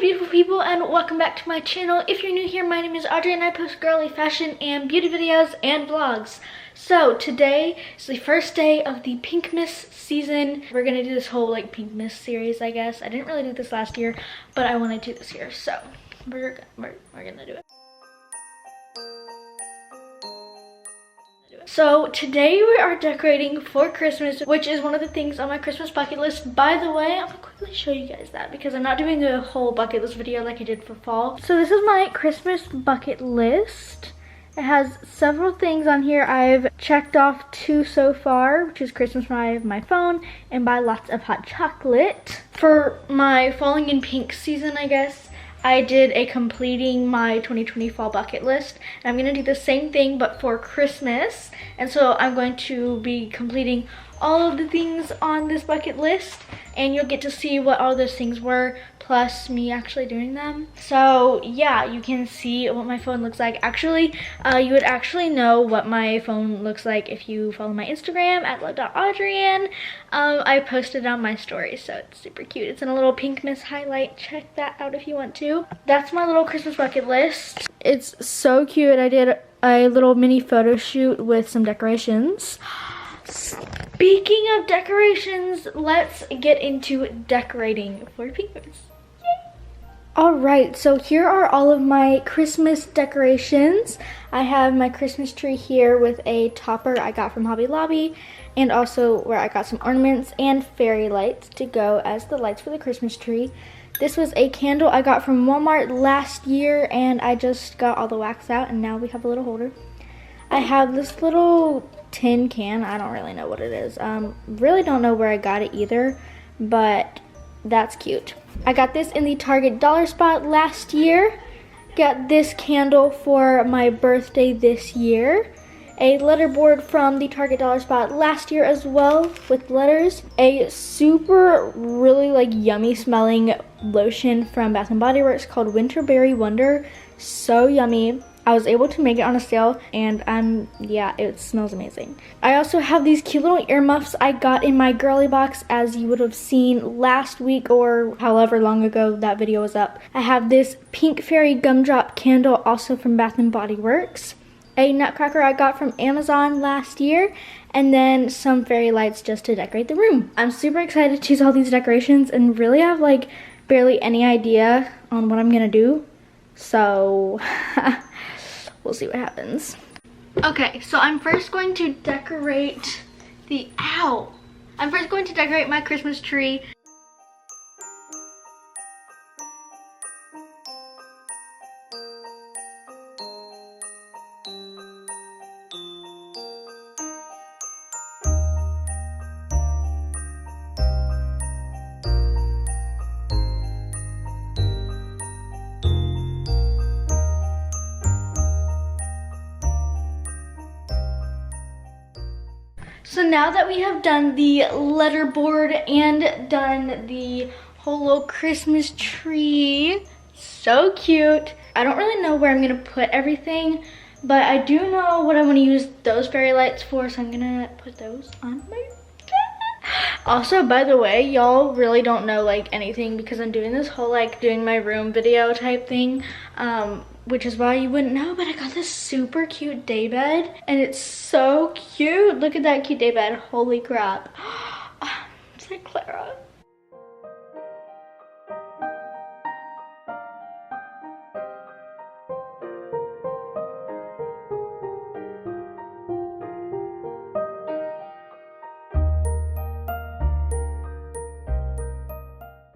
beautiful people, and welcome back to my channel. If you're new here, my name is Audrey and I post girly fashion and beauty videos and vlogs. So today is the first day of the Pinkmas season. We're gonna do this whole like Pinkmas series, I guess. I didn't really do this last year, but I wanted to this year, so we're gonna do it. So today we are decorating for Christmas, which is one of the things on my Christmas bucket list. By the way, I'm gonna quickly show you guys that because I'm not doing a whole bucket list video like I did for fall. So this is my Christmas bucket list. It has several things on here. I've checked off 2 so far, which is Christmas by my phone and buy lots of hot chocolate. For my falling in pink season, I guess, I did a completing my 2020 fall bucket list, and I'm gonna do the same thing but for Christmas. And so I'm going to be completing all of the things on this bucket list, and you'll get to see what all those things were, plus me actually doing them. So yeah, you can see what my phone looks like. Actually, you would actually know what my phone looks like if you follow my Instagram at love.AudreyAnn. I posted it on my story, so it's super cute. It's in a little Pinkmas highlight. Check that out if you want to. That's my little Christmas bucket list. It's so cute. I did a little mini photo shoot with some decorations. Speaking of decorations, let's get into decorating for Pinkmas. Alright, so here are all of my Christmas decorations. I have my Christmas tree here with a topper I got from Hobby Lobby, and also where I got some ornaments and fairy lights to go as the lights for the Christmas tree. This was a candle I got from Walmart last year, and I just got all the wax out, and now we have a little holder. I have this little tin can. I don't really know what it is. Really don't know where I got it either, but that's cute. I got this in the Target dollar spot last year. Got this candle for my birthday this year. A letterboard from the Target dollar spot last year as well with letters. A super really like yummy smelling lotion from Bath & Body Works called Winterberry Wonder. So yummy. I was able to make it on a sale, and yeah, it smells amazing. I also have these cute little earmuffs I got in my girly box, as you would have seen last week or however long ago that video was up. I have this pink fairy gumdrop candle also from Bath & Body Works. A nutcracker I got from Amazon last year, and then some fairy lights just to decorate the room. I'm super excited to choose all these decorations and really have like barely any idea on what I'm gonna do. So we'll see what happens. Okay, so I'm first going to decorate I'm first going to decorate my Christmas tree. So now that we have done the letterboard and done the whole little Christmas tree, so cute. I don't really know where I'm gonna put everything, but I do know what I'm gonna use those fairy lights for, so I'm gonna put those on my bed. Also, by the way, y'all really don't know like anything because I'm doing this whole like doing my room video type thing. Which is why you wouldn't know, but I got this super cute daybed, and it's so cute. Look at that cute daybed. Holy crap. It's like Clara.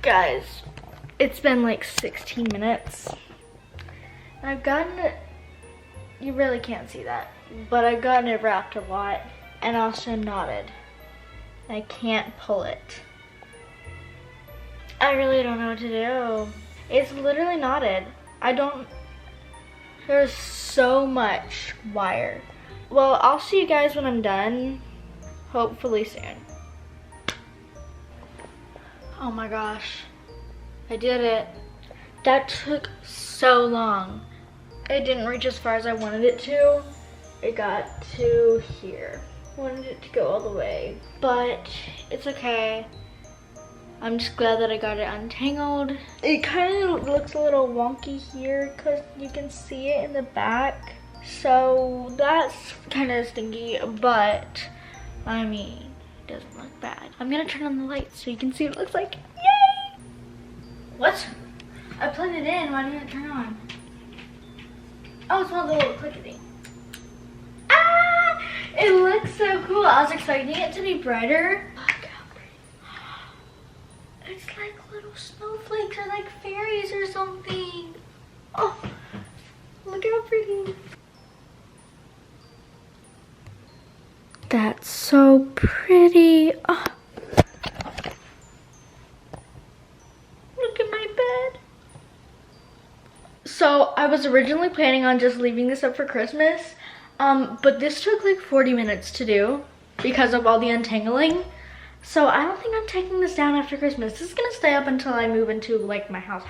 Guys, it's been like 16 minutes. I've gotten it, you really can't see that, but I've gotten it wrapped a lot and also knotted. I can't pull it. I really don't know what to do. It's literally knotted. There's so much wire. Well, I'll see you guys when I'm done, hopefully soon. Oh my gosh, I did it. That took so long. It didn't reach as far as I wanted it to. It got to here. I wanted it to go all the way, but it's okay. I'm just glad that I got it untangled. It kind of looks a little wonky here because you can see it in the back. So that's kind of stinky, but I mean, it doesn't look bad. I'm gonna turn on the lights so you can see what it looks like. Yay! What? I plugged it in, why didn't it turn on? Oh, it's one of the little clickety. Ah! It looks so cool. I was expecting it to be brighter. Look how pretty. It's like little snowflakes or like fairies or something. Oh, look how pretty. That's so pretty. Oh. Look at my bed. So I was originally planning on just leaving this up for Christmas, but this took like 40 minutes to do because of all the untangling. So I don't think I'm taking this down after Christmas. This is gonna stay up until I move into like my house,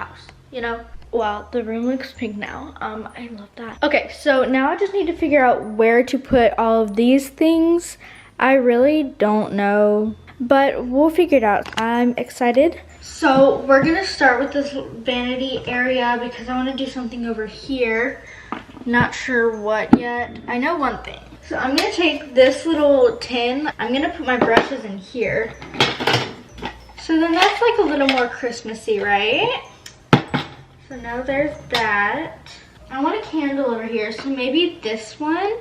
you know? Wow, the room looks pink now. I love that. Okay, so now I just need to figure out where to put all of these things. I really don't know, but we'll figure it out. I'm excited. So we're gonna start with this vanity area because I wanna do something over here. Not sure what yet. I know one thing. So I'm gonna take this little tin. I'm gonna put my brushes in here. So then that's like a little more Christmassy, right? So now there's that. I want a candle over here, so maybe this one.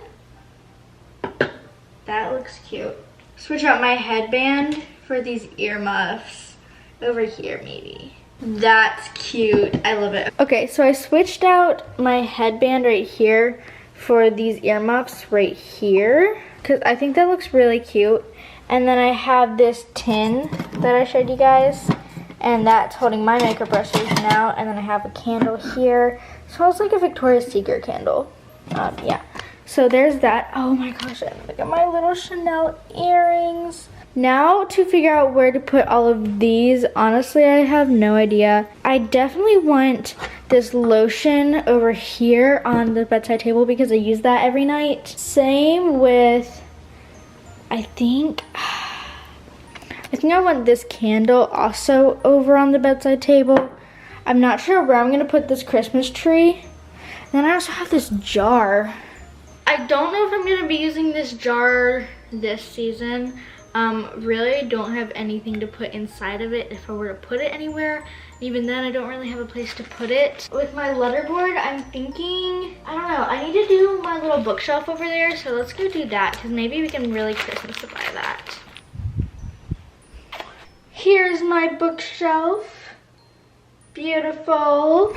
That looks cute. Switch out my headband for these earmuffs over here maybe. That's cute. I love it. Okay, so I switched out my headband right here for these earmuffs right here because I think that looks really cute. And then I have this tin that I showed you guys, and that's holding my makeup brushes now. And then I have a candle here. It smells like a Victoria's Secret candle. Yeah. So there's that. Oh my gosh, and look at my little Chanel earrings. Now to figure out where to put all of these, honestly, I have no idea. I definitely want this lotion over here on the bedside table because I use that every night. Same with, I think I want this candle also over on the bedside table. I'm not sure where I'm gonna put this Christmas tree. And then I also have this jar. I don't know if I'm gonna be using this jar this season. Really don't have anything to put inside of it if I were to put it anywhere. Even then, I don't really have a place to put it. With my letterboard, I'm thinking, I don't know, I need to do my little bookshelf over there, so let's go do that, because maybe we can really Christmasify that. Here's my bookshelf. Beautiful.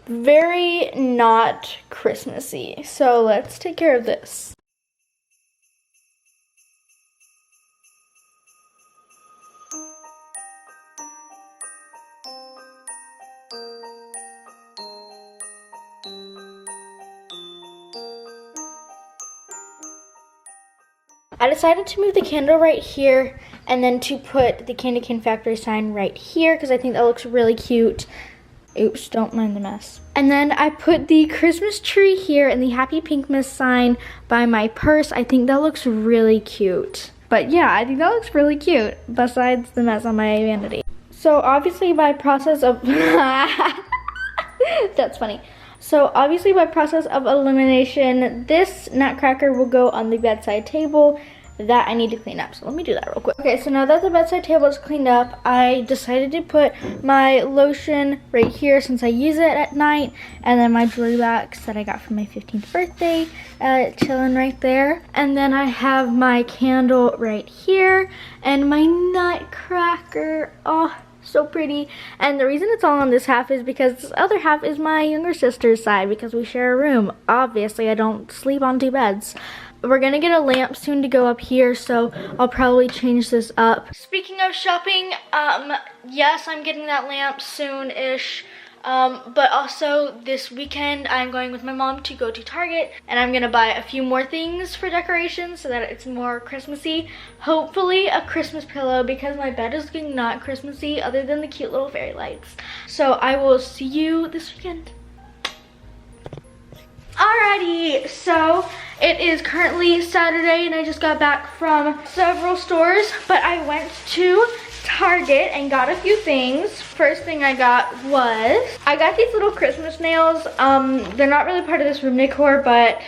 Very not Christmassy, so let's take care of this. I decided to move the candle right here and then to put the Candy Cane Factory sign right here because I think that looks really cute. Oops, don't mind the mess. And then I put the Christmas tree here and the Happy Pinkmas sign by my purse. I think that looks really cute. But yeah, I think that looks really cute besides the mess on my vanity. So obviously by process of, that's funny. So obviously by process of elimination, this nutcracker will go on the bedside table that I need to clean up. So let me do that real quick. Okay, so now that the bedside table is cleaned up, I decided to put my lotion right here since I use it at night, and then my blue box that I got for my 15th birthday chilling right there. And then I have my candle right here and my nutcracker. Oh, so pretty. And the reason it's all on this half is because this other half is my younger sister's side because we share a room. Obviously, I don't sleep on two beds. We're gonna get a lamp soon to go up here, so I'll probably change this up. Speaking of shopping, yes, I'm getting that lamp soon-ish. But also this weekend I'm going with my mom to go to Target and I'm gonna buy a few more things for decorations so that it's more Christmassy. Hopefully a Christmas pillow because my bed is looking not Christmassy other than the cute little fairy lights. So I will see you this weekend. Alrighty, so it is currently Saturday and I just got back from several stores, but I went to Target and got a few things. First thing I got these little Christmas nails. They're not really part of this room decor, but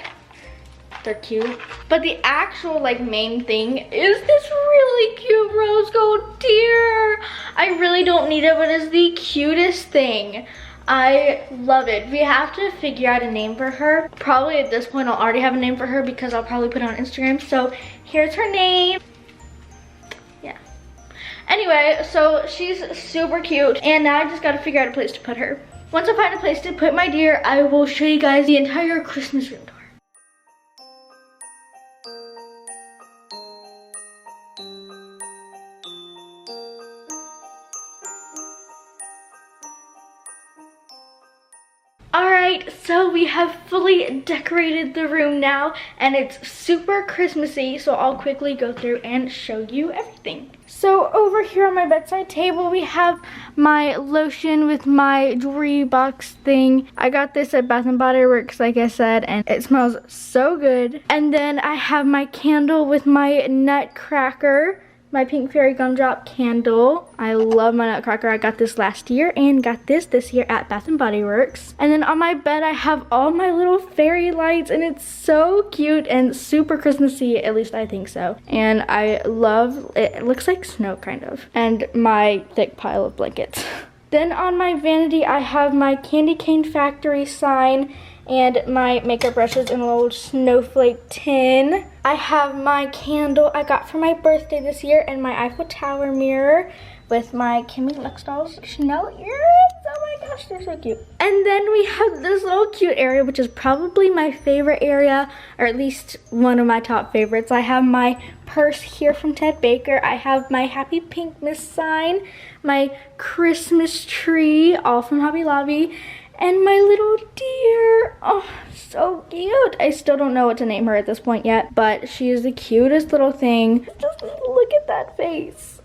they're cute. But the actual like main thing is this really cute rose gold deer. I really don't need it, but it's the cutest thing. I love it. We have to figure out a name for her. Probably at this point I'll already have a name for her because I'll probably put it on Instagram. So here's her name. Yeah. Anyway, so she's super cute and now I just gotta figure out a place to put her. Once I find a place to put my deer, I will show you guys the entire Christmas room tour. Alright, so we have fully decorated the room now and it's super Christmassy, so I'll quickly go through and show you everything. So over here on my bedside table we have my lotion with my jewelry box thing. I got this at Bath & Body Works like I said and it smells so good. And then I have my candle with my nutcracker. My pink fairy gumdrop candle. I love my nutcracker. I got this last year and got this year at Bath & Body Works. And then on my bed I have all my little fairy lights and it's so cute and super Christmassy, at least I think so. And I love it. It looks like snow kind of. And my thick pile of blankets. Then on my vanity I have my Candy Cane Factory sign and my makeup brushes in a little snowflake tin. I have my candle I got for my birthday this year and my Eiffel Tower mirror with my Kimmy Luxdoll's Chanel earrings. Oh my gosh, they're so cute. And then we have this little cute area, which is probably my favorite area, or at least one of my top favorites. I have my purse here from Ted Baker. I have my Happy Pinkmas sign, my Christmas tree, all from Hobby Lobby, and my little deer. Oh, so cute. I still don't know what to name her at this point yet, but she is the cutest little thing. Just look at that face.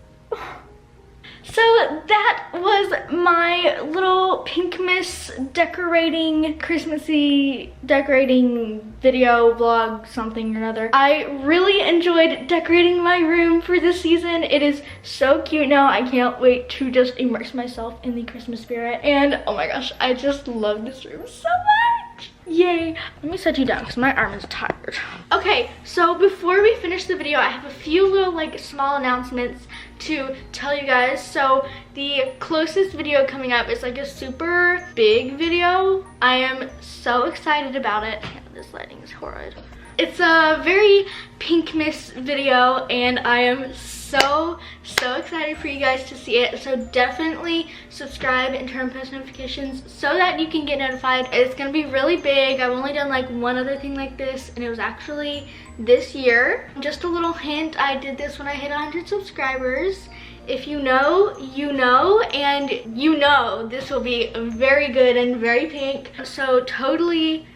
So that was my little Pinkmas decorating, Christmassy decorating video, vlog, something or another. I really enjoyed decorating my room for this season. It is so cute now. I can't wait to just immerse myself in the Christmas spirit. And oh my gosh, I just love this room so much. Yay. Let me set you down because my arm is tired. Okay, so before we finish the video, I have a few little like small announcements to tell you guys. So the closest video coming up is like a super big video. I am so excited about it. This lighting is horrid. It's a very Pinkmas video and I am so excited for you guys to see it. So definitely subscribe and turn on post notifications so that you can get notified. It's gonna be really big. I've only done like one other thing like this and it was actually this year. Just a little hint, I did this when I hit 100 subscribers. If you know, you know, and you know this will be very good and very pink. So totally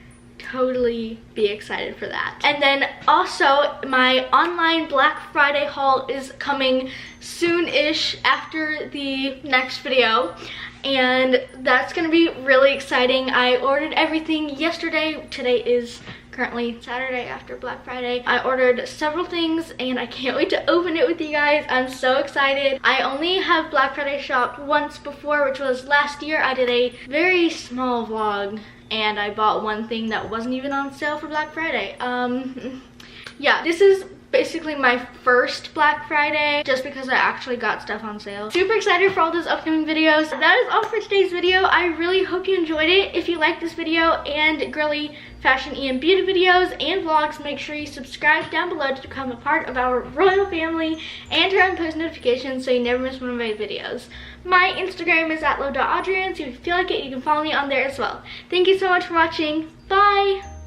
be excited for that. And then also my online Black Friday haul is coming soon-ish after the next video and that's gonna be really exciting. I ordered everything yesterday. Today is currently Saturday after Black Friday. I ordered several things and I can't wait to open it with you guys. I'm so excited. I only have Black Friday shopped once before, which was last year. I did a very small vlog and I bought one thing that wasn't even on sale for Black Friday. Yeah, this is basically my first Black Friday just because I actually got stuff on sale. Super excited for all those upcoming videos. That is all for today's video. I really hope you enjoyed it. If you like this video and girly fashion and beauty videos and vlogs, make sure you subscribe down below to become a part of our royal family and turn on post notifications so you never miss one of my videos. My Instagram is @low.AudreyAnn, so if you feel like it, you can follow me on there as well. Thank you so much for watching. Bye!